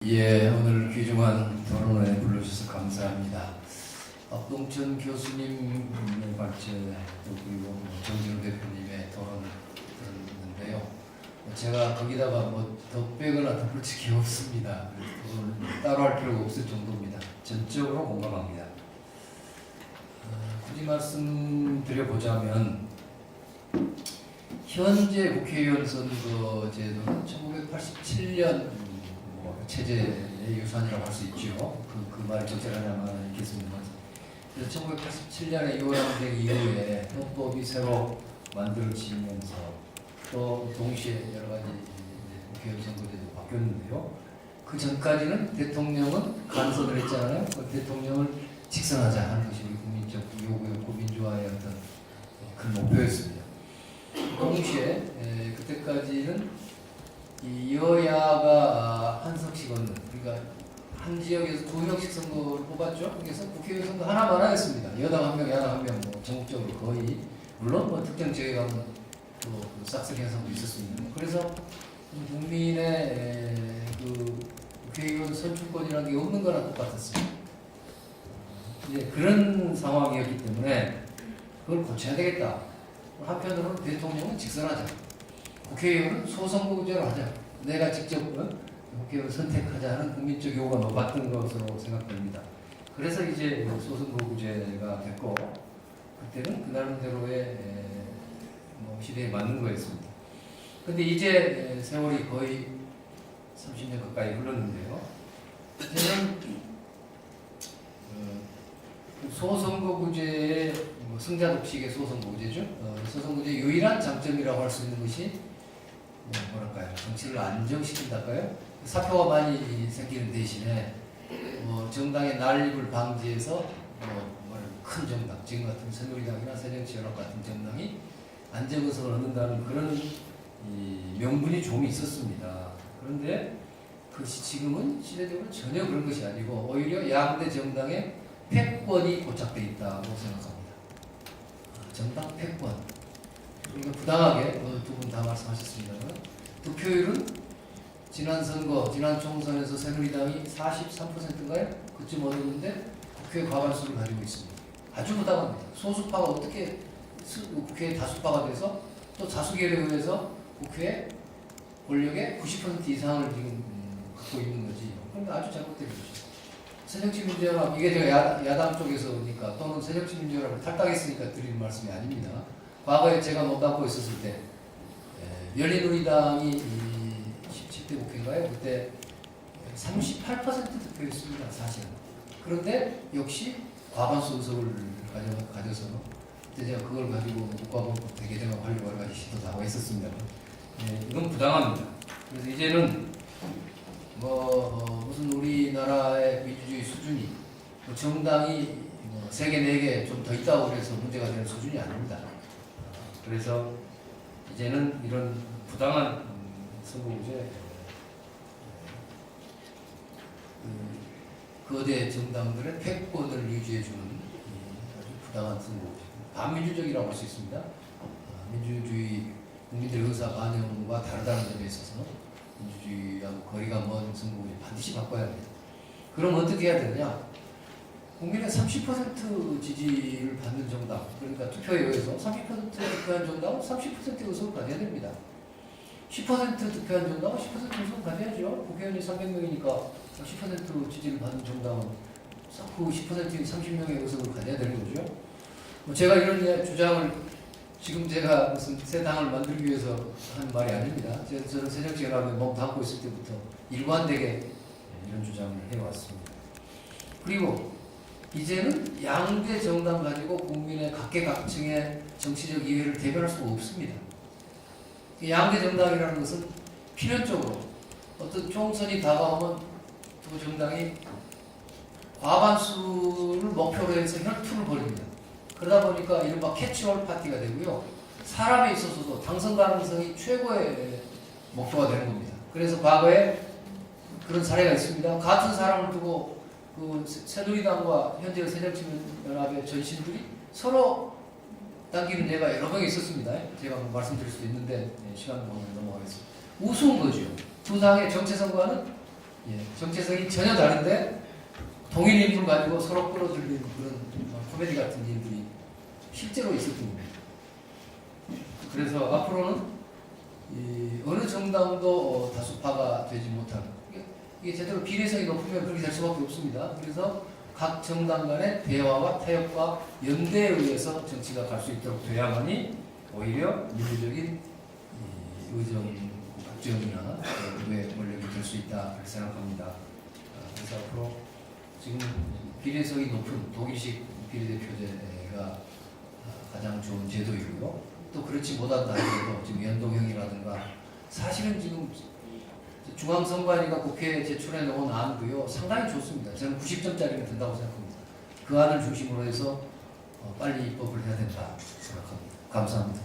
예, 오늘 귀중한 토론회 불러주셔서 감사합니다. 박동천 교수님 발제 또 그리고 정진우 대표님의 토론을 들었는데요. 제가 거기다가 뭐 덧빼거나 덧붙일 게 없습니다. 토론을 따로 할 필요가 없을 정도입니다. 전적으로 공감합니다. 굳이 말씀드려보자면 현재 국회의원 선거 제도는 1987년 체제의 유산이라고 할 수 있죠. 그 말이 적절하냐면 있겠습니다만. 그래서 1987년에 요양된 이후에 헌법이 새로 만들어지면서 또 동시에 여러 가지 국회의원 선거제도 바뀌었는데요. 그 전까지는 대통령은 간섭을 했잖아요. 그 대통령을 직선하자 하는 것이 우리 국민적 요구였고 민주화의 어떤 큰 목표였습니다. 동시에 그때까지는 이 여야가 한 석씩 얻는, 그러니까 한 지역에서 2명씩 선거를 뽑았죠. 그래서 국회의원 선거 하나만 하였습니다. 여당 한 명, 야당 한 명, 뭐 전국적으로 거의, 물론 뭐 특정 지역에 가면 또 싹쓸이 현상도 있었습니다. 그래서 국민의 그 국회의원 선출권이라는 게 없는 거랑 똑같았습니다. 이제 그런 상황이었기 때문에 그걸 고쳐야 되겠다. 한편으로는 대통령은 직선하자. 국회의원은 소선거구제로 하자. 내가 직접 국회의원 선택하자 하는 국민적 요구가 높았던 것으로 생각됩니다. 그래서 이제 소선거구제가 됐고 그때는 그 나름대로의 시대에 맞는 거였습니다. 근데 이제 세월이 거의 30년 가까이 흘렀는데요. 이제는 소선거구제의 승자독식의 소선거구제죠. 소선거구제의 유일한 장점이라고 할 수 있는 것이 뭐랄까요, 정치를 안정시킨달까요? 사표가 많이 생기는 대신에 정당의 난립을 방지해서 큰 정당, 지금 같은 새누리당이나 새정치연합 같은 정당이 안정의석을 얻는다는 그런 명분이 좀 있었습니다. 그런데 그것이 지금은 시대적으로 전혀 그런 것이 아니고 오히려 양대 정당의 패권이 고착되어 있다고 생각합니다. 정당 패권. 그러니까 부당하게 두 분 다 말씀하셨습니다만 득표율은 지난 선거, 지난 총선에서 새누리당이 43%인가요? 그쯤 얻었는데 국회 과반수를 가지고 있습니다. 아주 부당합니다. 소수파가 어떻게 국회의 다수파가 돼서 또 다수결에 의해서 국회 권력의 90% 이상을 지금 갖고 있는 거지. 그러니까 아주 잘못된 거죠. 새정치민주연합, 이게 제가 야당 쪽에서 오니까 또는 새정치민주연합을 탈당했으니까 드리는 말씀이 아닙니다. 과거에 제가 못 갖고 있었을 때 열린우리당이 17대 국회인가요? 그때 38% 득표했습니다. 사실은. 그런데 역시 과반수 의석을 가져서 그때 제가 그걸 가지고 국가본부 대개정을 하려고 여러 가지 시도도 하고 했었습니다. 이건 부당합니다. 그래서 이제는 무슨 우리나라의 민주주의 수준이 정당이 3개, 4개 좀 더 있다고 그래서 문제가 되는 수준이 아닙니다. 그래서 이제는 이런 부당한 선거구제, 거대 정당들의 패권을 유지해주는 아주 부당한 선거구제, 반민주적이라고 할 수 있습니다. 민주주의 국민들의 의사 반영과 다르다는 점에 있어서 민주주의하고 거리가 먼 선거구제 반드시 바꿔야 합니다. 그럼 어떻게 해야 되느냐? 국민의 30% 지지를 받는 정당, 그러니까 투표에 의해서 30% 득표한 정당은 30% 의석을 가져야 됩니다. 10% 득표한 정당은 10% 의석을 가져야죠. 국회의원이 300명이니까 10% 지지를 받는 정당은 그 10%인 30명의 의석을 가져야 되는 거죠. 제가 이런 주장을 지금 제가 무슨 새 당을 만들기 위해서 하는 말이 아닙니다. 저는 새정치연합에 몸 담고 있을 때부터 일관되게 이런 주장을 해왔습니다. 그리고 이제는 양대 정당 가지고 국민의 각계각층의 정치적 이해를 대변할 수가 없습니다. 양대 정당이라는 것은 필연적으로 어떤 총선이 다가오면 두 정당이 과반수를 목표로 해서 혈투를 벌입니다. 그러다 보니까 이른바 캐치올 파티가 되고요. 사람에 있어서도 당선 가능성이 최고의 목표가 되는 겁니다. 그래서 과거에 그런 사례가 있습니다. 같은 사람을 두고 그 새누리당과 현재 새정치연합의 전신들이 서로 당기는 예가 여러 번 있었습니다. 제가 말씀드릴 수도 있는데 시간 보면 넘어가겠습니다. 우스운 거죠. 두 당의 정체 선거와는 예, 정체성이 전혀 다른데 동일 인물 가지고 서로 끌어들이는 그런 코미디 같은 일들이 실제로 있었던 겁니다. 그래서 앞으로는 어느 정당도 다수파가 되지 못하는, 이게 제대로 비례성이 높으면 그렇게 될 수밖에 없습니다. 그래서 각 정당 간의 대화와 타협과 연대에 의해서 정치가 갈 수 있도록 돼야만이 오히려 민주적인 국정이나 의회 권력이 될 수 있다 그렇게 생각합니다. 그래서 앞으로 지금 비례성이 높은 독일식 비례대표제가 가장 좋은 제도이고요. 또 그렇지 못한 다르게도 지금 연동형이라든가 사실은 지금 중앙선관위가 국회에 제출해 놓은 안도요 상당히 좋습니다. 저는 90점짜리면 된다고 생각합니다. 그 안을 중심으로 해서 빨리 입법을 해야 된다 생각합니다. 감사합니다.